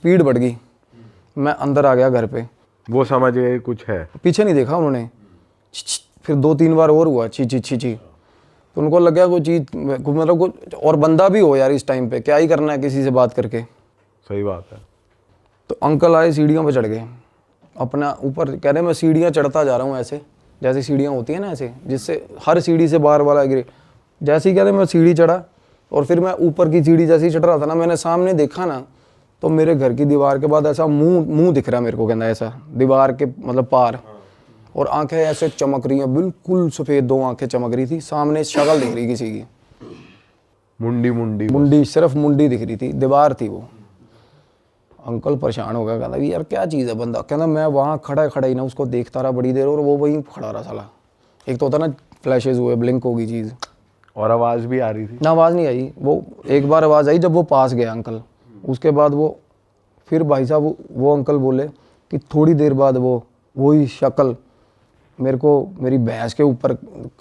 Speed बढ़ गई, मैं अंदर आ गया घर पे। वो समझ गए कुछ है, पीछे नहीं देखा उन्होंने। फिर 2-3 बार और हुआ ची ची ची ची, तो उनको लग गया कोई चीज, मतलब कुछ और बंदा भी हो यार इस टाइम पे, क्या ही करना है किसी से बात करके। सही बात है। तो अंकल आए, सीढ़ियों पे चढ़ गए, अपना ऊपर कह रहे मैं सीढ़ियाँ चढ़ता जा रहा हूँ ऐसे, जैसे सीढ़ियाँ होती है ना ऐसे, जिससे हर सीढ़ी से बार बार गिरे। जैसे ही कह रहे मैं सीढ़ी चढ़ा, और फिर मैं ऊपर की सीढ़ी जैसे ही चढ़ रहा था ना, मैंने सामने देखा ना, तो मेरे घर की दीवार के बाद ऐसा मुंह दिख रहा मेरे को, कहना ऐसा दीवार के मतलब पार, और आंखें ऐसे चमक रही हैं, बिल्कुल सफ़ेद 2 आंखें चमक रही थी, सामने शक्ल दिख रही किसी की, मुंडी सिर्फ मुंडी दिख रही थी, दीवार थी वो। अंकल परेशान हो गया, कहता यार क्या चीज़ है। बंदा कहना मैं वहाँ खड़ा ही ना उसको देखता रहा बड़ी देर, और वो वहीं खड़ा रहा साला। एक तो होता ना फ्लैशेज हुए, ब्लिंक होगी चीज़, और आवाज़ भी आ रही थी ना? आवाज़ नहीं आई। वो एक बार आवाज़ आई जब वो पास गया अंकल, उसके बाद वो फिर भाई साहब वो अंकल बोले कि थोड़ी देर बाद वही शक्ल मेरे को मेरी भैंस के ऊपर,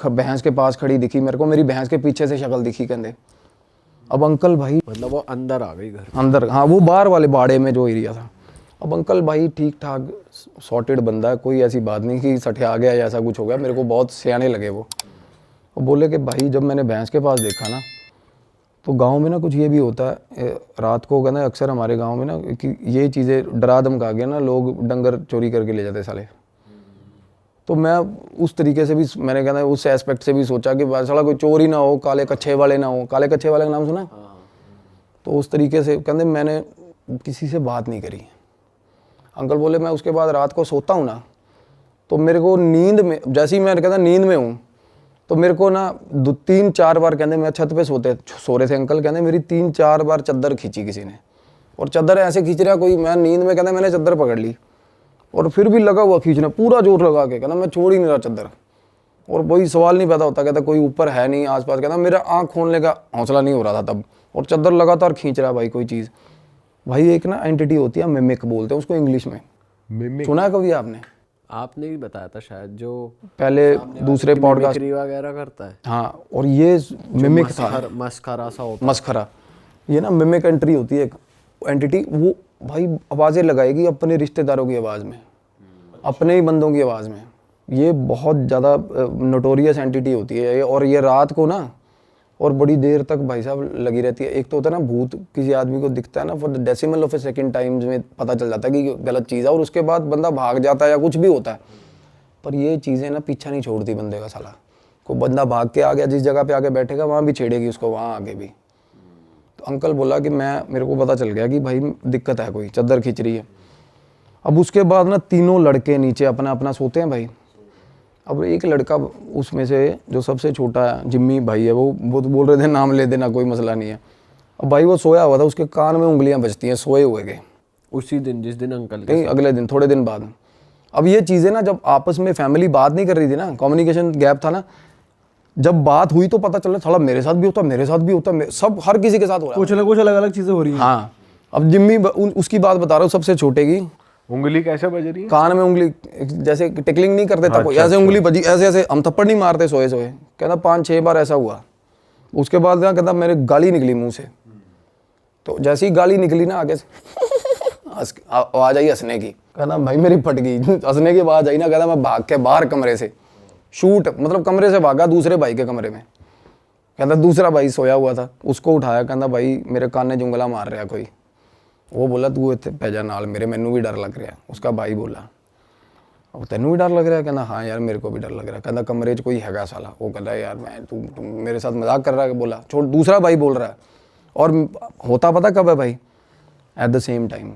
भैंस के पास खड़ी दिखी मेरे को, मेरी भैंस के पीछे से शक्ल दिखी कहते। अब अंकल भाई, मतलब वो अंदर आ गई घर अंदर, हाँ वो बाहर वाले बाड़े में जो एरिया था। अब अंकल भाई ठीक ठाक सॉर्टेड बंदा है, कोई ऐसी बात नहीं कि सठे आ गया या ऐसा कुछ हो गया, मेरे को बहुत सियाने लगे वो। बोले कि भाई जब मैंने भैंस के पास देखा ना, तो गांव में ना कुछ ये भी होता है, रात को कहना अक्सर हमारे गांव में ना कि ये चीज़ें डरा धमका के ना लोग डंगर चोरी करके ले जाते साले। तो मैं उस तरीके से भी, मैंने कहना उस एस्पेक्ट से भी सोचा कि साला कोई चोर ही ना हो, काले कच्छे वाले ना हो। काले कच्छे वाले का नाम सुना? तो उस तरीके से कहते मैंने किसी से बात नहीं करी। अंकल बोले मैं उसके बाद रात को सोता हूँ ना, तो मेरे को नींद में, जैसे ही मैं कहता नींद में हूँ, तो मेरे को ना 2-3-4 बार कहते मैं छत पे सो रहे थे अंकल, कहते मेरी 3-4 बार चादर खींची किसी ने, और चादर ऐसे खींच रहा कोई, मैं नींद में कहते मैंने चादर पकड़ ली, और फिर भी लगा हुआ खींचना, पूरा जोर लगा के, कहना मैं छोड़ ही नहीं रहा चादर। और वही सवाल नहीं पैदा होता, कहता कोई ऊपर है नहीं आसपास, कहता मेरा आँख खोलने का हौसला नहीं हो रहा था तब, और चादर लगातार खींच रहा भाई कोई चीज़। भाई एक ना एंटिटी होती है, मिमिक बोलते हैं उसको इंग्लिश में, मिमिक सुना है कभी आपने? आपने भी बताया था शायद, जो पहले दूसरे पॉडकास्ट वगैरह करता है। हाँ, और ये मिमिक था, मस्खरा सा होता, मस्खरा। ये ना मिमिक एंट्री होती है एक एंटिटी, वो भाई आवाज़ें लगाएगी अपने रिश्तेदारों की आवाज़ में, अपने ही बंदों की आवाज़ में। ये बहुत ज़्यादा नोटोरियस एंटिटी होती है, और ये रात को ना और बड़ी देर तक भाई साहब लगी रहती है। एक तो होता है ना भूत किसी आदमी को दिखता है ना, for the decimal of A second times में पता चल जाता है कि गलत चीज़ है, और उसके बाद बंदा भाग जाता है या कुछ भी होता है। पर ये चीज़ें ना पीछा नहीं छोड़ती बंदे का साला। को बंदा भाग के आ गया, जिस जगह पे आके बैठेगा वहाँ भी छेड़ेगी उसको, वहाँ आगे भी। तो अंकल बोला कि मेरे को पता चल गया कि भाई दिक्कत है, कोई चादर खींच रही है। अब उसके बाद ना तीनों लड़के नीचे अपना अपना सोते हैं भाई। अब एक लड़का उसमें से जो सबसे छोटा है, जिम्मी भाई है, वो तो बोल रहे थे नाम ले देना, कोई मसला नहीं है। अब भाई वो सोया हुआ था, उसके कान में उंगलियां बजती हैं सोए हुए के, उसी दिन जिस दिन अंकल के कहीं अगले दिन, थोड़े दिन बाद। अब ये चीज़ें ना जब आपस में फैमिली बात नहीं कर रही थी ना, कम्युनिकेशन गैप था ना, जब बात हुई तो पता चला थोड़ा मेरे साथ भी होता, मेरे साथ भी होता, सब हर किसी के साथ हो रहा है, कुछ ना कुछ अलग अलग चीज़ें हो रही हैं। हाँ। अब जिम्मी उसकी बात बता रहा हूँ, सबसे छोटे की उंगली कैसे बज रही है? कान में उंगली, जैसे टिकलिंग नहीं करते तब ऐसे उंगली बजी, ऐसे ऐसे। हम थप्पड़ नहीं मारते सोए सोए, कहता 5-6 बार ऐसा हुआ। उसके बाद क्या कहता मेरे गाली निकली मुंह से, तो जैसी गाली निकली ना आगे से आवाज आई हंसने की, कहना भाई मेरी फट गई। हंसने की आवाज आई ना, कहता मैं भाग के बाहर कमरे से शूट, मतलब कमरे से भागा दूसरे भाई के कमरे में। कहता दूसरा भाई सोया हुआ था, उसको उठाया, कहता भाई मेरे कान ने जुंगला मार रहा कोई। वो बोला तू इतने पैजा नाल मेरे, मैनू भी डर लग रहा। उसका भाई बोला अब तेनू भी डर लग रहा है? कहना हाँ यार मेरे को भी डर लग रहा है। कहता कमरे 'च कोई हैगा साला। वो कहता है यार मैं तू मेरे साथ मजाक कर रहा है। बोला छोड़, दूसरा भाई बोल रहा है। और होता पता कब है भाई? At the same time.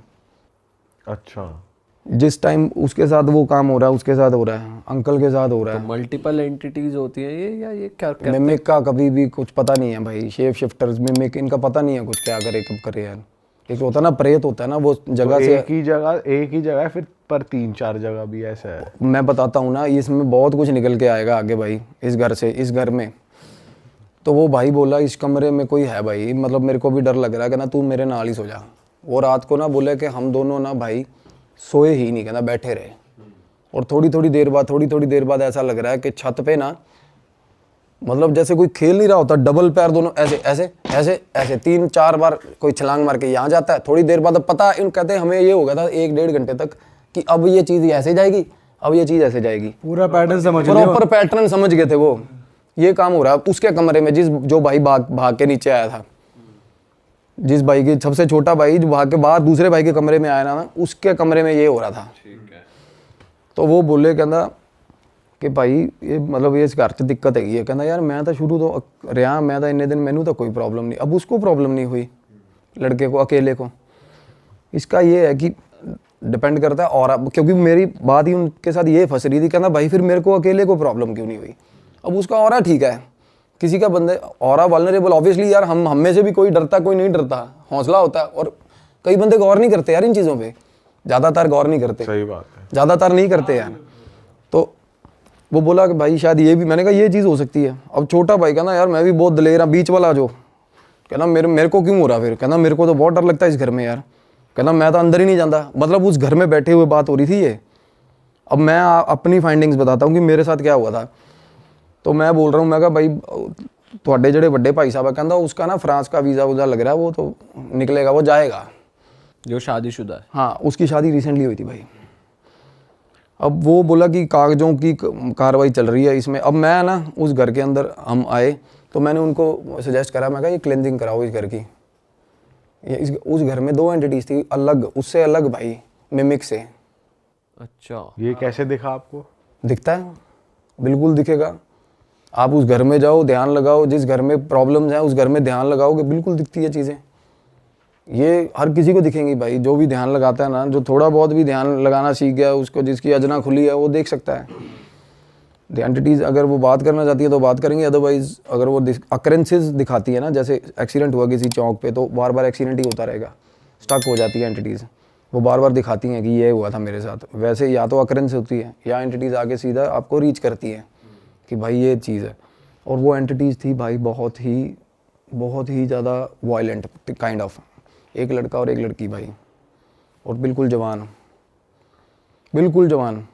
अच्छा, जिस टाइम उसके साथ वो काम हो रहा है उसके साथ हो रहा है, अंकल के साथ हो रहा है। तो मल्टीपल एंटिटीज होती हैं ये, या ये क्या करते हैं? मिमिक का कभी भी कुछ पता नहीं है भाई। शेप शिफ्टर्स, मिमिक, इनका पता नहीं है कुछ क्या करे कब करे यार। एक होता है ना प्रेत होता है ना, वो जगह तो से एक ही जगह है फिर, पर 3-4 जगह भी ऐसा है। मैं बताता हूँ ना, इसमें बहुत कुछ निकल के आएगा आगे भाई। इस घर से, इस घर में तो वो भाई बोला इस कमरे में कोई है भाई, मतलब मेरे को भी डर लग रहा है। कहना तू मेरे नाल ही सो जा। वो रात को ना बोले कि हम दोनों ना भाई सोए ही नहीं, कहना बैठे रहे। और थोड़ी थोड़ी देर बाद ऐसा लग रहा है कि छत पे ना मतलब जैसे कोई खेल नहीं रहा होता, डबल पैर दोनों ऐसे ऐसे ऐसे ऐसे 3-4 बार कोई छलांग मार के यहाँ जाता है, थोड़ी देर बाद अब पता इन कहते हैं हमें ये हो गया था 1-1.5 घंटे तक कि अब ये चीज़ ऐसे जाएगी, अब ये चीज़ ऐसे जाएगी, पूरा पैटर्न समझ लिया। प्रॉपर पैटर्न समझ गए थे वो। ये काम हो रहा है उसके कमरे में, जो भाई भाग के नीचे आया था, जिस भाई की सबसे छोटा भाई जो भाग के बाहर दूसरे भाई के कमरे में आया ना, उसके कमरे में ये हो रहा था। तो वो बोले कहना कि भाई ये मतलब ये इस घर च दिक्कत हैगी है। कहना यार मैं तो शुरू तो रहा, मैं तो इन्ने दिन मैनू तो कोई प्रॉब्लम नहीं। अब उसको प्रॉब्लम नहीं हुई, लड़के को, अकेले को। इसका ये है कि डिपेंड करता है, और क्योंकि मेरी बात ही उनके साथ ये फंस रही थी। कहना भाई फिर मेरे को अकेले को प्रॉब्लम क्यों नहीं हुई? अब उसका ऑरा ठीक है, किसी का बंदे ऑरा वल्नरेबल, ऑब्वियसली यार हम में से भी कोई डरता कोई नहीं डरता, हौसला होता है। और कई बंदे गौर नहीं करते यार इन चीज़ों पे, ज़्यादातर गौर नहीं करते। सही बात है, ज़्यादातर नहीं करते यार। तो वो बोला कि भाई शायद ये भी, मैंने कहा ये चीज़ हो सकती है। अब छोटा भाई कहना यार मैं भी बहुत दलेर हूँ, बीच वाला जो कहना मेरे को क्यों हो रहा? फिर कहना मेरे को तो बहुत डर लगता है इस घर में यार। कहना मैं तो अंदर ही नहीं जाता। मतलब उस घर में बैठे हुए बात हो रही थी ये। अब मैं अपनी फाइंडिंग्स बताता हूँ कि मेरे साथ क्या हुआ था। तो मैं बोल रहा हूँ, मैं कहा भाई थोड़े जड़े बड़े भाई साहब कहता उसका ना फ्रांस का वीज़ा वूज़ा लग रहा है, वो तो निकलेगा, वो जाएगा। जो शादीशुदा है? हाँ, उसकी शादी रिसेंटली हुई थी भाई। अब वो बोला कि कागजों की कार्रवाई चल रही है इसमें। अब मैं ना उस घर के अंदर हम आए तो मैंने उनको सजेस्ट करा, मैं कहा ये क्लेंजिंग कराओ इस घर की। उस घर में 2 एंटिटीज थी अलग, उससे अलग भाई, मिमिक से। अच्छा, ये कैसे दिखा आपको? दिखता है, बिल्कुल दिखेगा। आप उस घर में जाओ, ध्यान लगाओ, जिस घर में प्रॉब्लम्स हैं उस घर में ध्यान लगाओगे, बिल्कुल दिखती है चीज़ें। ये हर किसी को दिखेंगी भाई, जो भी ध्यान लगाता है ना, जो थोड़ा बहुत भी ध्यान लगाना सीख गया, उसको जिसकी अजना खुली है वो देख सकता है। द एंटिटीज़ अगर वो बात करना चाहती है तो बात करेंगे, अदरवाइज अगर वो अकरेंसेस दिखाती है ना, जैसे एक्सीडेंट हुआ किसी चौक पे तो बार बार एक्सीडेंट ही होता रहेगा, स्टक हो जाती है एंटिटीज़, वो बार बार दिखाती हैं कि ये हुआ था मेरे साथ। वैसे या तो अकरेंस होती है या एंटिटीज़ आगे सीधा आपको रीच करती है कि भाई ये चीज़ है। और वो एंटिटीज़ थी भाई बहुत ही ज़्यादा वायलेंट काइंड ऑफ, एक लड़का और एक लड़की भाई, और बिल्कुल जवान, बिल्कुल जवान।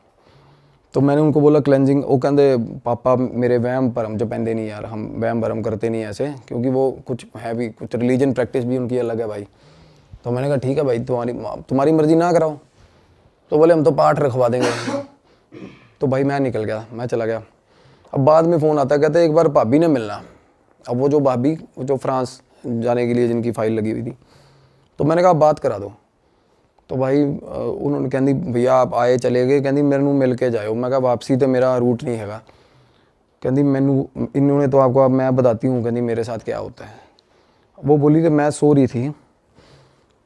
तो मैंने उनको बोला क्लेंजिंग, वो कहते पापा मेरे वहम भरम जो पहनते नहीं यार, हम वहम भरम करते नहीं ऐसे, क्योंकि वो कुछ है भी, कुछ रिलीजन प्रैक्टिस भी उनकी अलग है भाई। तो मैंने कहा ठीक है भाई, तुम्हारी मर्जी ना कराओ। तो बोले हम तो पाठ रखवा देंगे। तो भाई मैं निकल गया, मैं चला गया। अब बाद में फ़ोन आता, कहते एक बार भाभी ने मिलना। अब वो जो भाभी जो फ्रांस जाने के लिए जिनकी फ़ाइल लगी हुई थी, तो मैंने कहा बात करा दो। तो भाई उन्होंने कहती भैया आप आए चले गए, कहती मेरे मिल के जाओ। मैं कहा वापसी तो मेरा रूट नहीं हैगा। कहती मैनू इन्होंने तो आपको, अब मैं बताती हूँ कहती मेरे साथ क्या होता है। वो बोली कि मैं सो रही थी,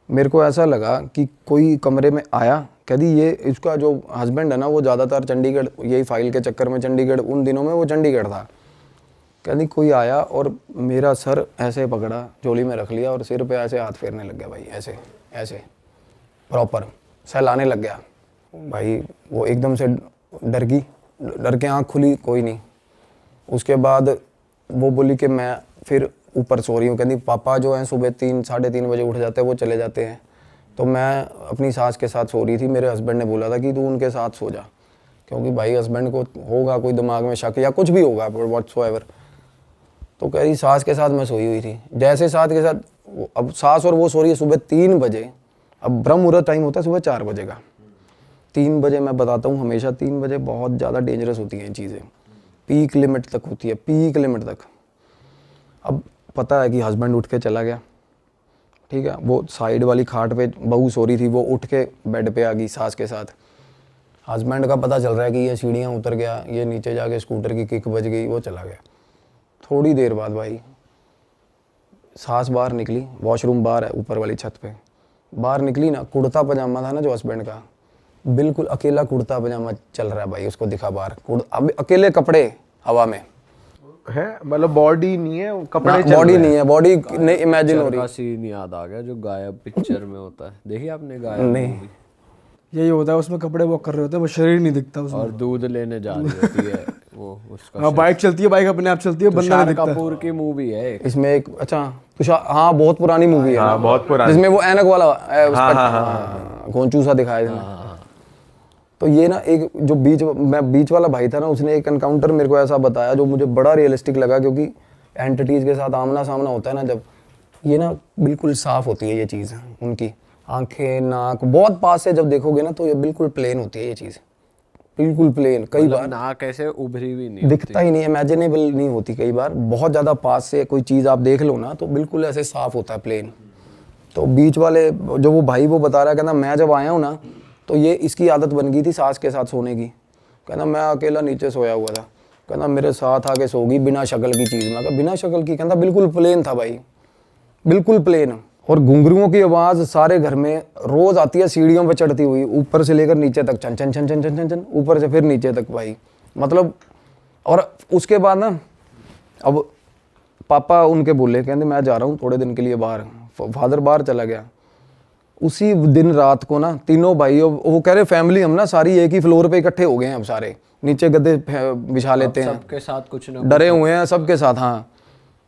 मेरे को ऐसा लगा कि कोई कमरे में आया। कहती ये इसका जो हस्बैंड है ना, वो ज़्यादातर चंडीगढ़, यही फाइल के चक्कर में चंडीगढ़, उन दिनों में वो चंडीगढ़ था। कहती कोई आया और मेरा सर ऐसे पकड़ा, झोली में रख लिया और सिर पे ऐसे हाथ फेरने लग गया भाई, ऐसे ऐसे प्रॉपर सहलाने लग गया भाई। वो एकदम से डर गई, डर के आँख खुली, कोई नहीं। उसके बाद वो बोली कि मैं फिर ऊपर सो रही हूँ। कहती पापा जो हैं सुबह 3-3:30 बजे उठ जाते हैं, वो चले जाते हैं। तो मैं अपनी सास के साथ सो रही थी। मेरे हस्बैंड ने बोला था कि तू उनके साथ सो जा, क्योंकि भाई हस्बैंड को होगा कोई दिमाग में शक या कुछ भी होगा व्हाट्सोएवर। तो कह रही सास के साथ मैं सोई हुई थी। जैसे सास के साथ, अब सास और वो सो रही है सुबह 3 बजे। अब ब्रह्म मुहूर्त टाइम होता है सुबह 4 बजे का। 3 बजे मैं बताता हूँ, हमेशा 3 बजे बहुत ज़्यादा डेंजरस होती हैं ये चीज़ें, पीक लिमिट तक होती है, पीक लिमिट तक। अब पता है कि हस्बैंड उठ के चला गया, ठीक है। वो साइड वाली खाट पे बहू सो रही थी, वो उठ के बेड पे आ गई सास के साथ। हस्बैंड का पता चल रहा है कि ये सीढ़ियाँ उतर गया, ये नीचे जाके स्कूटर की किक बज गई, वो चला गया। थोड़ी देर बाद भाई सास बाहर निकली, वॉशरूम बाहर है ऊपर वाली छत पे, बाहर निकली ना, कुर्ता पजामा था ना जो हस्बैंड का, बिल्कुल अकेला कुर्ता पजामा चल रहा है भाई, उसको दिखा बाहर। अब अकेले कपड़े हवा में है, मतलब बॉडी नहीं है, कपड़े चल बॉडी रहे नहीं है, बॉडी नहीं इमेजिन हो रही। का सीन याद आ गया जो गायब पिक्चर में होता है, देखिए आपने गायब नहीं, movie? यही होता है उसमें, कपड़े वॉक कर रहे होते हैं, वो शरीर नहीं दिखता उसमें। और दूध लेने जा रही होती है वो, उसका हाँ, बाइक चलती है, बाइक अपने आप चलती है, बंदा तुषार नहीं दिखता। कपूर की मूवी है एक। इसमें एक, अच्छा तुषार, हाँ बहुत पुरानी मूवी है, हाँ बहुत पुरानी, जिसमें वो ऐनक वाला है, उसका गोंचू सा दिखाया इसमें। तो ये ना एक जो बीच वाला भाई था ना, उसने एक एनकाउंटर मेरे को ऐसा बताया जो मुझे बड़ा रियलिस्टिक लगा, क्योंकि एंटिटीज़ के साथ आमना सामना होता है ना जब, ये ना बिल्कुल साफ़ होती है ये चीज़, उनकी आंखें नाक बहुत पास से जब देखोगे ना तो ये बिल्कुल प्लेन होती है ये चीज़, बिल्कुल प्लेन। कई मतलब बार नाक ऐसे उभरी हुई नहीं दिखता ही नहीं, इमेजिनेबल नहीं होती। कई बार बहुत ज़्यादा पास से कोई चीज़ आप देख लो ना तो बिल्कुल ऐसे साफ़ होता है, प्लेन। तो बीच वाले जो वो भाई वो बता रहा है, कहना मैं जब आया हूँ ना तो ये इसकी आदत बन गई थी सास के साथ सोने की। कहना मैं अकेला नीचे सोया हुआ था, कहना मेरे साथ आके सो गई बिना शक्ल की चीज़। मैं कहा बिना शक्ल की? कहता बिल्कुल प्लेन था भाई, बिल्कुल प्लेन। और घुंघरुओं की आवाज़ सारे घर में रोज़ आती है, सीढ़ियों पे चढ़ती हुई, ऊपर से लेकर नीचे तक, छन छन छन छन छन छन छन, ऊपर से फिर नीचे तक भाई, मतलब। और उसके बाद ना अब पापा उनके बोले, कहते मैं जा रहा हूँ थोड़े दिन के लिए बाहर। फादर बाहर चला गया। उसी दिन रात को ना तीनों भाई, वो कह रहे फैमिली हम ना सारी एक ही फ्लोर पे इकट्ठे हो गए हैं, अब सारे नीचे गद्दे बिछा लेते हैं, सबके साथ कुछ ना डरे हुए हैं सबके साथ। हाँ,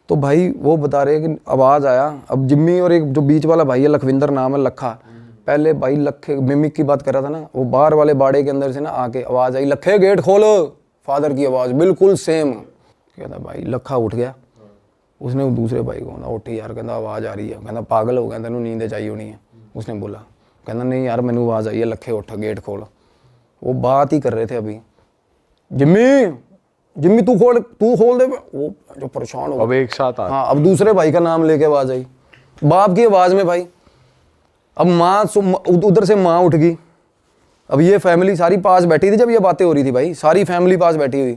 तो भाई वो बता रहे कि आवाज़ आया। अब जिम्मी और एक जो बीच वाला भाई है, लखविंदर नाम है, लखा, पहले भाई लखे मिमिक की बात कर रहा था ना, वो बाहर वाले बाड़े के अंदर से ना आके आवाज़ आई, लखे गेट खोलो। फादर की आवाज़ बिल्कुल सेम। कहता भाई लखा उठ गया। उसने दूसरे भाई को, उठी यार, कहता आवाज़ आ रही है। कहता पागल हो गया, तेन नींद चाहिए होनी है। उसने बोला, कहता नहीं यार मैंने आवाज़ आई है, लखे उठ गेट खोल। वो बात ही कर रहे थे अभी, जिम्मी जिम्मी तू खोल दे। वो जो परेशान हो, अब एक साथ आ। हाँ, अब दूसरे भाई का नाम लेके आवाज़ आई, बाप की आवाज़ में भाई। अब माँ उधर से माँ उठ गई। अब ये फैमिली सारी पास बैठी थी जब ये बातें हो रही थी भाई, सारी फैमिली पास बैठी हुई।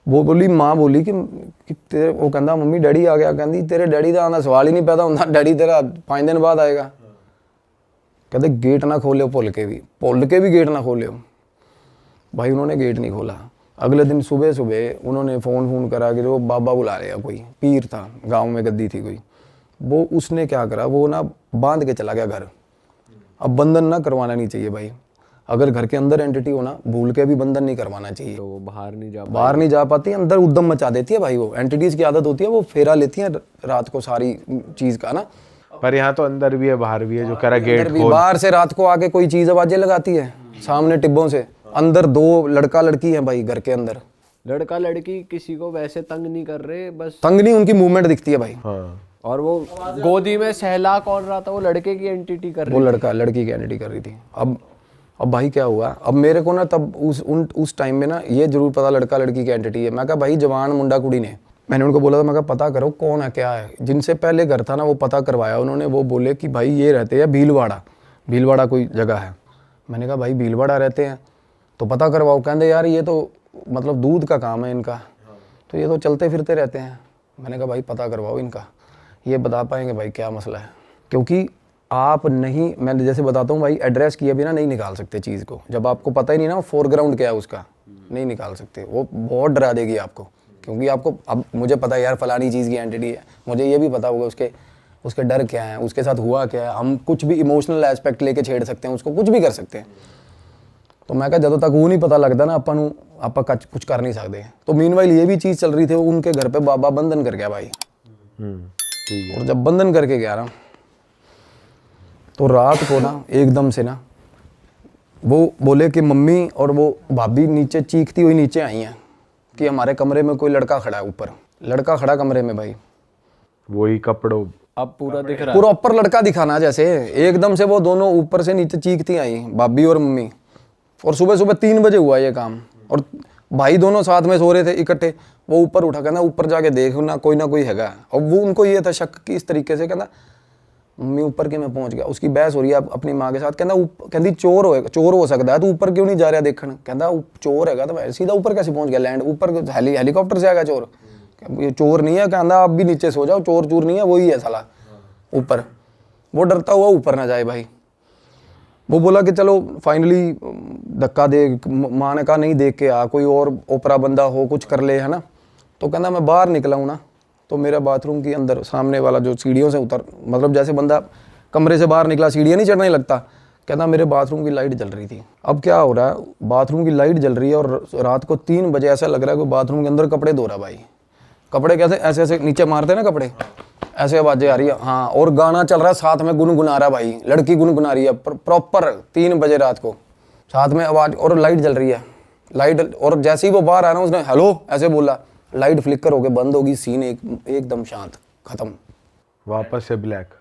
वो बोली, माँ बोली कि तेरे, वो कहता मम्मी डैडी आ गया। कहती तेरे डैडी का आना सवाल ही नहीं पैदा होता, डैडी तेरा 5 दिन बाद आएगा। कहते गेट ना खोले, भुल के भी गेट ना खोले। भाई उन्होंने गेट नहीं खोला। अगले दिन सुबह सुबह उन्होंने फ़ोन करा कि जो बाबा बुला रहे हैं, कोई पीर था गांव में, गद्दी थी कोई। वो उसने क्या करा, वो ना बांध के चला गया घर। अब बंधन ना करवाना नहीं चाहिए भाई, अगर घर के अंदर एंटिटी हो ना, भूल के भी बंधन नहीं करवाना चाहिए। तो वो बाहर नहीं जा पाती, अंदर उद्दम मचा देती है भाई। वो एंटिटीज़ की आदत होती है, वो फेरा लेती है रात को सारी चीज़ का ना। पर यहाँ तो अंदर भी है बाहर भी है, जो कह रहा गेट खोल। बाहर से रात को आके कोई चीज़ आवाज़ें लगाती है सामने टिब्बों से। अंदर 2 लड़का लड़की है भाई घर के अंदर। लड़का लड़की किसी को वैसे तंग नहीं कर रहे, बस तंग नहीं, उनकी मूवमेंट दिखती है भाई। हाँ। और वो गोदी में सहला कौन रहा था, वो लड़के की एंटिटी कर रही वो लड़का लड़की की एंटिटी कर रही थी। अब भाई क्या हुआ, अब मेरे को ना तब उस टाइम में ना ये जरूर पता लड़का लड़की की एंटिटी है। मैं कहा भाई जवान मुंडा कुड़ी ने, मैंने उनको बोला था, मैं कहा पता करो कौन है क्या है। जिनसे पहले घर था ना वो पता करवाया उन्होंने। वो बोले कि भाई ये रहते हैं भीलवाड़ा कोई जगह है। मैंने कहा भाई भीलवाड़ा रहते हैं तो पता करवाओ। कहते यार ये तो मतलब दूध का काम है इनका, तो ये तो चलते फिरते रहते हैं। मैंने कहा भाई पता करवाओ इनका, ये बता पाएंगे भाई क्या मसला है। क्योंकि आप नहीं, मैं जैसे बताता हूँ भाई, एड्रेस किए बिना नहीं निकाल सकते चीज़ को। जब आपको पता ही नहीं ना फोरग्राउंड क्या है उसका, नहीं निकाल सकते। वो बहुत डरा देगी आपको, क्योंकि आपको अब मुझे पता है यार फलानी चीज़ की एंटिटी है, मुझे ये भी पता होगा उसके डर क्या है, उसके साथ हुआ क्या है। हम कुछ भी इमोशनल एस्पेक्ट लेके छेड़ सकते हैं उसको, कुछ भी कर सकते हैं। तो मैं कहा ਜਦੋਂ तक वो नहीं पता लगता ना ਆਪਾਂ ਨੂੰ ਆਪਾਂ कुछ कर नहीं सकते। तो मीनवाइल ये भी चीज़ चल रही थी, उनके घर पे बाबा बंधन कर गया भाई। और जब बंधन करके गया ना तो रात को ना एकदम से ना वो बोले कि मम्मी और वो भाभी नीचे चीखती हुई नीचे आई हैं कि हमारे कमरे में कोई लड़का खड़ा है, ऊपर लड़का खड़ा कमरे में भाई, वही कपड़ों। अब पूरा दिख रहा पूरा ऊपर लड़का दिखाना जैसे। एकदम से वो दोनों ऊपर से नीचे चीखती आई भाभी और मम्मी। और सुबह सुबह 3 बजे हुआ ये काम, और भाई दोनों साथ में सो रहे थे इकट्ठे। वो ऊपर उठा, कहना ऊपर जाके देख ना कोई हैगा। और वो उनको ये था शक कि इस तरीके से, कहना मम्मी ऊपर के मैं पहुंच गया। उसकी बहस हो रही है अपनी माँ के साथ। कहती चोर हो सकता है, तू ऊपर क्यों नहीं जा रहा देखने। कहता चोर हैगा तो सीधा ऊपर कैसे पहुंच गया, लैंड ऊपर हेलीकॉप्टर से आएगा चोर। ये चोर नहीं है, कहता आप भी नीचे सो जाओ, चोर चूर नहीं है, वही है साला ऊपर। वो डरता हुआ ऊपर ना जाए भाई। वो बोला कि चलो फाइनली धक्का दे, माँ ने कहा नहीं देख के आ, कोई और ओपरा बंदा हो कुछ कर ले, है ना। तो कहना मैं बाहर निकला हूँ ना, तो मेरा बाथरूम के अंदर सामने वाला जो सीढ़ियों से उतर, मतलब जैसे बंदा कमरे से बाहर निकला सीढ़ियाँ नहीं चढ़ने लगता, कहना मेरे बाथरूम की लाइट जल रही थी। अब क्या हो रहा है, बाथरूम की लाइट जल रही है और रात को 3 बजे ऐसा लग रहा है कि बाथरूम के अंदर कपड़े धो रहा भाई। कपड़े कैसे ऐसे ऐसे नीचे मारते हैं ना कपड़े, ऐसे आवाज़ें आ रही है। हाँ, और गाना चल रहा है साथ में, गुनगुना रहा भाई, लड़की गुनगुना रही है प्रॉपर 3 बजे रात को। साथ में आवाज़, और लाइट जल रही है, लाइट, और जैसे ही वो बाहर आया ना उसने हेलो ऐसे बोला, लाइट फ्लिकर होके बंद होगी, सीन एकदम शांत, ख़त्म, वापस से ब्लैक।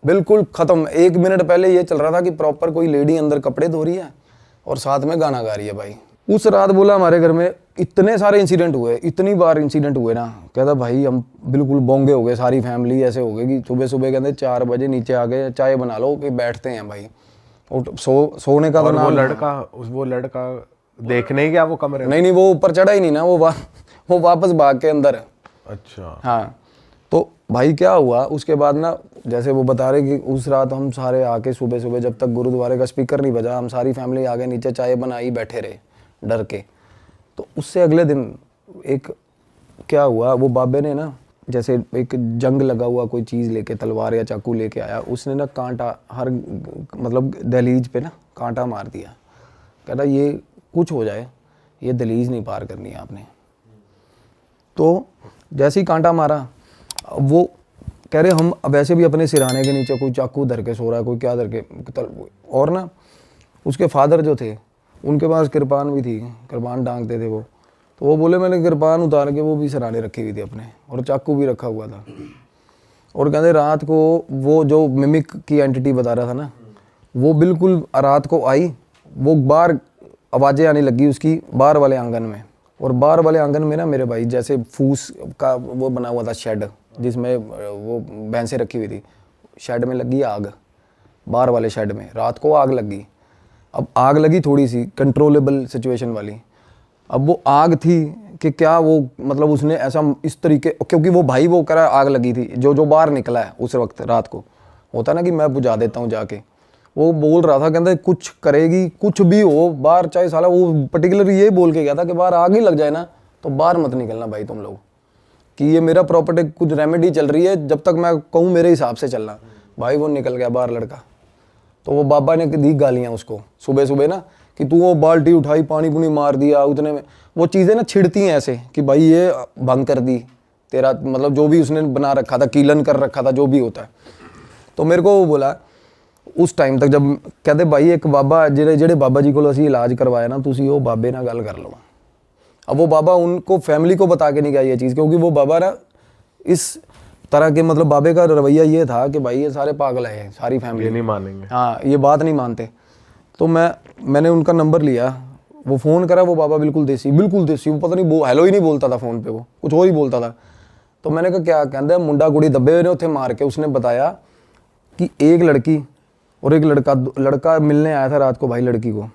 बिल्कुल ख़त्म। 1 मिनट पहले ये चल रहा था कि प्रॉपर कोई लेडी अंदर कपड़े धो रही है और साथ में गाना गा रही है भाई। उस रात बोला हमारे घर में इतने सारे इंसिडेंट हुए, इतनी बार इंसिडेंट हुए ना, कहता भाई हम बिल्कुल बोंगे हो गए, सारी फैमिली ऐसे हो गई कि सुबह सुबह कहते 4 बजे नीचे आ गए, चाय बना लो कि बैठते हैं भाई, और सोने का तो और नाम। वो लड़का देखने ही गया वो कमरे में? नहीं वो ऊपर चढ़ा ही नहीं ना, वो वापस भाग के अंदर। अच्छा। हाँ, तो भाई क्या हुआ उसके बाद ना, जैसे वो बता रहे कि उस रात हम सारे आके सुबह सुबह, जब तक गुरुद्वारे का स्पीकर नहीं बजा, हम सारी फैमिली आगे नीचे चाय बनाई बैठे रहे डर के। तो उससे अगले दिन एक क्या हुआ, वो बाबे ने ना जैसे एक जंग लगा हुआ कोई चीज़ लेके, तलवार या चाकू लेके आया, उसने ना कांटा हर मतलब दहलीज पे ना कांटा मार दिया। कहता ये कुछ हो जाए, ये दहलीज नहीं पार करनी है आपने। तो जैसे ही कांटा मारा, वो कह रहे हम वैसे भी अपने सिरहाने के नीचे कोई चाकू धर के सो रहा है, कोई क्या धर के, और ना उसके फादर जो थे उनके पास कृपान भी थी, कृपान डांगते थे वो। तो वो बोले मैंने कृपान उतार के वो भी सिरहाने रखी हुई थी अपने, और चाकू भी रखा हुआ था। और कहते रात को वो जो मिमिक की एंटिटी बता रहा था ना, वो बिल्कुल रात को आई, वो बाहर आवाज़ें आने लगी उसकी बाहर वाले आंगन में, और बाहर वाले आंगन में ना मेरे भाई जैसे फूस का वो बना हुआ था शेड, जिसमें वो भैंसें रखी हुई थी, शेड में लगी आग, बाहर वाले शेड में रात को आग लगी। अब आग लगी थोड़ी सी कंट्रोलेबल सिचुएशन वाली, अब वो आग थी कि क्या वो मतलब उसने ऐसा इस तरीके, क्योंकि वो भाई वो करा आग लगी थी, जो बाहर निकला है उस वक्त रात को, होता ना कि मैं बुझा देता हूँ जाके, वो बोल रहा था कहते कुछ करेगी, कुछ भी हो बाहर, चाहे साला वो पर्टिकुलर ये बोल के गया था कि बाहर आग ही लग जाए ना तो बाहर मत निकलना भाई तुम लोग, कि ये मेरा प्रॉपर्टी कुछ रेमेडी चल रही है, जब तक मैं कहूँ मेरे हिसाब से चलना। भाई वो निकल गया बाहर लड़का। तो वो बाबा ने दी गालियाँ उसको सुबह सुबह ना, कि तू वो बाल्टी उठाई पानी पुनी मार दिया, उतने में वो चीज़ें ना छिड़ती हैं ऐसे कि भाई ये भंग कर दी तेरा, मतलब जो भी उसने बना रखा था, कीलन कर रखा था, जो भी होता है। तो मेरे को वो बोला उस टाइम तक, जब कहते भाई एक बाबा जेड़े बाबा जी को असी इलाज करवाया ना, तुसी वो बाबे ना गल कर लो। अब वो बाबा उनको फैमिली को बता के नहीं गया ये चीज़, क्योंकि वो बाबा ना इस तरह के, मतलब बाबे का रवैया ये था कि भाई ये सारे पागल है, सारी फैमिली ये नहीं मानेंगे, हाँ ये बात नहीं मानते। तो मैंने उनका नंबर लिया, वो फ़ोन करा, वो बाबा बिल्कुल देसी, वो पता नहीं वो हेलो ही नहीं बोलता था फ़ोन पे, वो कुछ और ही बोलता था। तो मैंने कहा क्या कहता है, मुंडा कुड़ी दबे हुए ने उत्थे मार के। उसने बताया कि एक लड़की और एक लड़का मिलने आया था रात को भाई लड़की को,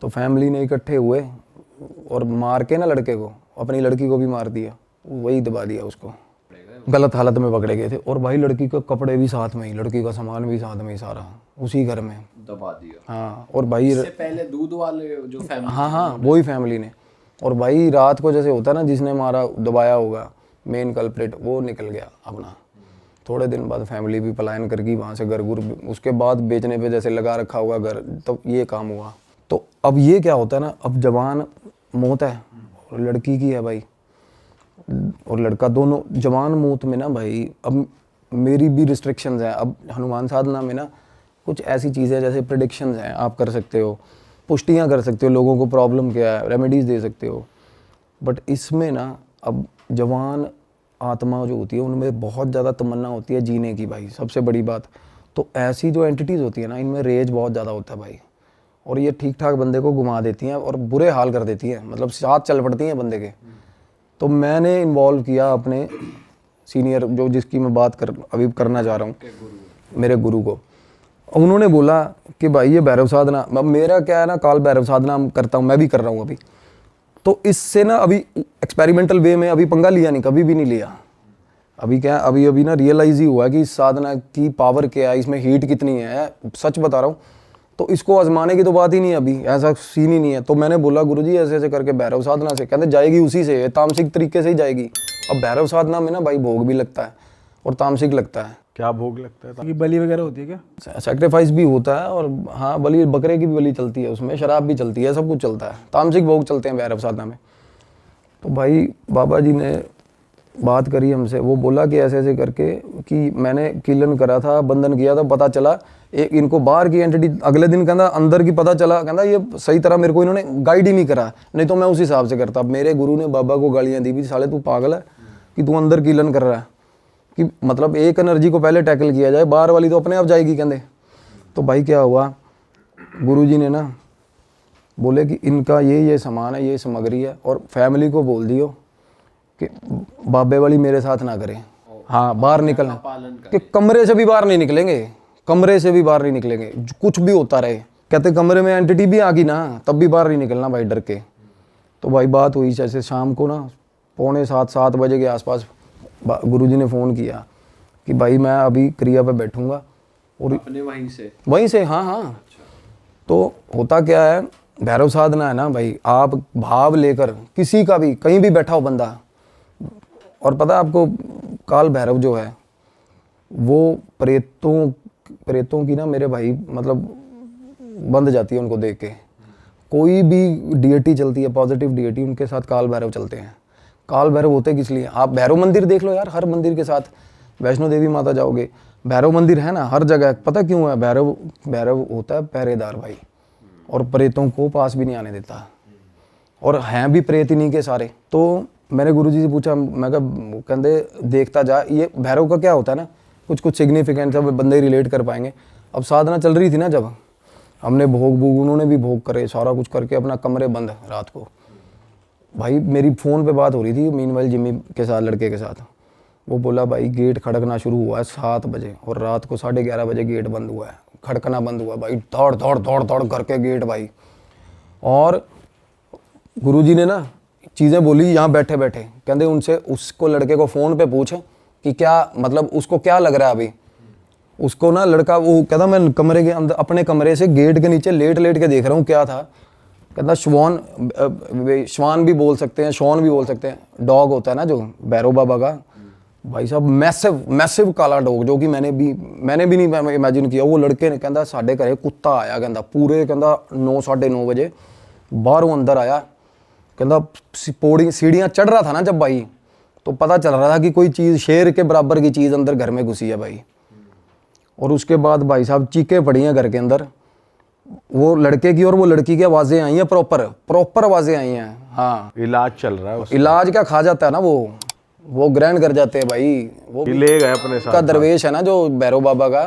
तो फैमिली ने इकट्ठे हुए और मार के ना लड़के को, अपनी लड़की को भी मार दिया, वही दबा दिया उसको, गलत हालत में पकड़े गए थे। और भाई लड़की के कपड़े भी साथ में ही, लड़की का सामान भी साथ में ही, सारा उसी घर में दबा दिया। हाँ, और भाई इससे पहले दूध वाले जो फैमिली, हाँ वही फैमिली ने। और भाई रात को जैसे होता है ना, जिसने मारा दबाया होगा मेन कल्प्रिट, वो निकल गया अपना। थोड़े दिन बाद फैमिली भी पलायन कर गई वहाँ से, घर गुर उसके बाद बेचने पे जैसे लगा रखा होगा घर, तो ये काम हुआ। तो अब ये क्या होता है ना, अब जवान मौत है और लड़की की है भाई, और लड़का, दोनों जवान मौत में ना भाई, अब मेरी भी रिस्ट्रिक्शंस हैं। अब हनुमान साधना में ना कुछ ऐसी चीज़ें जैसे प्रेडिक्शंस हैं, आप कर सकते हो, पुष्टियाँ कर सकते हो, लोगों को प्रॉब्लम क्या है, रेमेडीज़ दे सकते हो। बट इसमें ना अब जवान आत्मा जो होती है उनमें बहुत ज़्यादा तमन्ना होती है जीने की भाई, सबसे बड़ी बात। तो ऐसी जो एंटिटीज़ होती है ना, इनमें रेज बहुत ज़्यादा होता है भाई, और ये ठीक ठाक बंदे को घुमा देती हैं और बुरे हाल कर देती हैं, मतलब साथ चल पड़ती हैं बंदे के। तो मैंने इन्वॉल्व किया अपने सीनियर, जो जिसकी मैं बात अभी करना चाह रहा हूँ, मेरे गुरु को। उन्होंने बोला कि भाई ये भैरव साधना, अब मेरा क्या है ना, काल भैरव साधना करता हूँ, मैं भी कर रहा हूँ अभी। तो इससे ना अभी एक्सपेरिमेंटल वे में अभी पंगा लिया नहीं, कभी भी नहीं लिया। अभी क्या, अभी ना रियलाइज़ ही हुआ कि इस साधना की पावर क्या है, इसमें हीट कितनी है, सच बता रहा हूँ। तो इसको आजमाने की तो बात ही नहीं है, अभी ऐसा सीन ही नहीं है। तो मैंने बोला गुरुजी ऐसे ऐसे करके भैरव साधना से, कहते जाएगी उसी से, तामसिक तरीके से ही जाएगी। अब भैरव साधना में ना भाई भोग भी लगता है और तामसिक लगता है। क्या भोग लगता है? कि बलि वगैरह होती है क्या? सैक्रिफाइस भी होता है, और हाँ बलि, बकरे की भी बलि चलती है उसमें, शराब भी चलती है, सब कुछ चलता है, तामसिक भोग चलते हैं भैरव साधना में। तो भाई बाबा जी ने बात करी हमसे, वो बोला कि ऐसे ऐसे करके कि मैंने किलन करा था, बंधन किया था, पता चला एक इनको बाहर की एंटिटी, अगले दिन कहता अंदर की पता चला, कहता ये सही तरह मेरे को इन्होंने गाइड ही नहीं करा, नहीं तो मैं उस हिसाब से करता। मेरे गुरु ने बाबा को गालियाँ दी भी, साले तू पागल है कि तू अंदर किलन कर रहा है, कि मतलब एक एनर्जी को पहले टैकल किया जाए, बाहर वाली तो अपने आप जाएगी कहते। तो भाई क्या हुआ, गुरुजी ने ना बोले कि इनका ये सामान है, ये सामग्री है, और फैमिली को बोल दियो कि बाबे वाली मेरे साथ ना करें। हाँ, बाहर निकलना कि कमरे से भी बाहर नहीं निकलेंगे, कमरे से भी बाहर नहीं निकलेंगे, कुछ भी होता रहे। कहते कमरे में एंटिटी भी आ गई ना तब भी बाहर नहीं निकलना भाई, डर के। तो भाई बात हुई जैसे शाम को ना 6:45-7 बजे के आसपास गुरुजी ने फ़ोन किया कि भाई मैं अभी क्रिया पे बैठूंगा, और अपने वहीं से हाँ हाँ। तो होता क्या है, भैरव साधना है ना भाई, आप भाव लेकर किसी का भी कहीं भी बैठा हो बंदा, और पता है आपको काल भैरव जो है वो प्रेतों की ना मेरे भाई मतलब बंद जाती है उनको देख के। कोई भी डीएटी चलती है, पॉजिटिव डीएटी, उनके साथ काल भैरव चलते हैं। काल भैरव होते किस लिए, आप भैरव मंदिर देख लो यार, हर मंदिर के साथ, वैष्णो देवी माता जाओगे भैरव मंदिर है ना हर जगह। पता क्यों है, भैरव होता है पहरेदार भाई, और प्रेतों को पास भी नहीं आने देता, और हैं भी प्रेत इन्हीं के सारे। तो मैंने गुरुजी से पूछा, मैं कहा कहते देखता जा, ये भैरव का क्या होता है ना, कुछ सिग्निफिकेंट सब बंदे रिलेट कर पाएंगे। अब साधना चल रही थी ना, जब हमने भोग उन्होंने भी भोग करे, सारा कुछ करके अपना कमरे बंद रात को। भाई मेरी फ़ोन पे बात हो रही थी मीनवाइल जिम्मी के साथ, लड़के के साथ। वो बोला भाई गेट खड़कना शुरू हुआ है 7 बजे, और रात को 11:30 बजे गेट बंद हुआ है, खड़कना बंद हुआ भाई, दौड़ करके गेट भाई। और गुरुजी ने ना चीज़ें बोली यहाँ बैठे बैठे, कहते उनसे उसको लड़के को फ़ोन पे पूछ कि क्या मतलब उसको क्या लग रहा है अभी। उसको ना लड़का वो कहता मैं कमरे के अंदर अपने कमरे से गेट के नीचे लेट के देख रहा हूँ क्या था। कहता श्वान भी बोल सकते हैं, शॉन भी बोल सकते हैं, डॉग होता है ना जो भैरव बाबा का, भाई साहब मैसिव काला डॉग, जो कि मैंने भी नहीं इमेजिन किया। वो लड़के ने कहता साढ़े घरे कुत्ता आया, कहता पूरे कहता 9-9:30 बजे बाहरों अंदर आया, कहता पौड़ी सीढ़ियाँ चढ़ रहा था ना जब भाई, तो पता चल रहा था कि कोई चीज़ शेर के बराबर की चीज़ अंदर घर में घुसी है भाई। और उसके बाद भाई साहब चीखें पड़ी हैं घर के अंदर, वो लड़के की और वो लड़की की आवाज़ें आई हैं, प्रॉपर आवाज़ें आई हैं। हाँ, इलाज चल रहा है उसका। इलाज क्या खा जाता है ना, वो ग्रहण कर जाते हैं भाई, वो ले गए अपने साथ का दरवेश है ना जो भैरव बाबा का,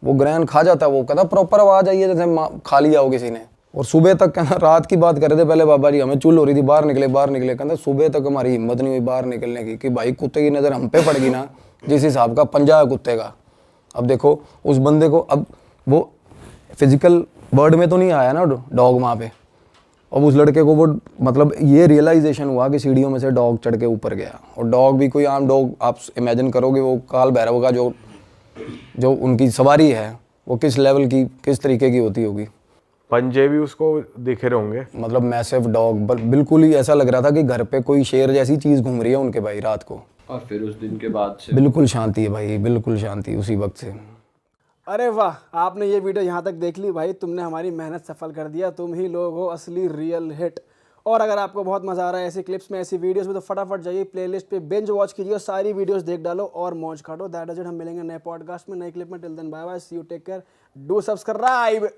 वो ग्रहण खा जाता है। वो कहता प्रॉपर आवाज़ आई है जैसे खा लिया हो किसी ने। और सुबह तक कहना, रात की बात कर रहे थे पहले बाबा जी, हमें चुल हो रही थी, बाहर निकले। कहता सुबह तक हमारी हिम्मत नहीं हुई बाहर निकलने की, कि भाई कुत्ते की नज़र हम पे पड़ गई ना, जिस हिसाब का पंजा है कुत्ते का। अब देखो उस बंदे को, अब वो फिजिकल वर्ड में तो नहीं आया ना डॉग वहाँ पे। अब उस लड़के को वो मतलब ये रियलाइजेशन हुआ कि सीढ़ियों में से डॉग चढ़ के ऊपर गया। और डॉग भी कोई आम डॉग, आप इमेजिन करोगे वो काल भैरव का जो उनकी सवारी है वो किस लेवल की, किस तरीके की होती होगी। पंजे भी उसको दिख रहे होंगे, मतलब मैसिव डॉग, बिल्कुल ही ऐसा लग रहा था कि घर पे कोई शेर जैसी चीज़ घूम रही है उनके भाई रात को। और फिर उस दिन के बाद से बिल्कुल शांति है भाई, बिल्कुल शांति उसी वक्त से। अरे वाह, आपने ये वीडियो यहाँ तक देख ली भाई, तुमने हमारी मेहनत सफल कर दिया। तुम ही लोग हो असली रियल हिट। और अगर आपको बहुत मज़ा आ रहा है ऐसी क्लिप्स में, ऐसी वीडियोस में, तो फटाफट जाइए प्लेलिस्ट पे बिंज वॉच कीजिए, सारी वीडियोस देख डालो और मौज काटो। That is it. हम मिलेंगे नए पॉडकास्ट में, नई क्लिप में। Till then bye bye, see you, take care, do subscribe.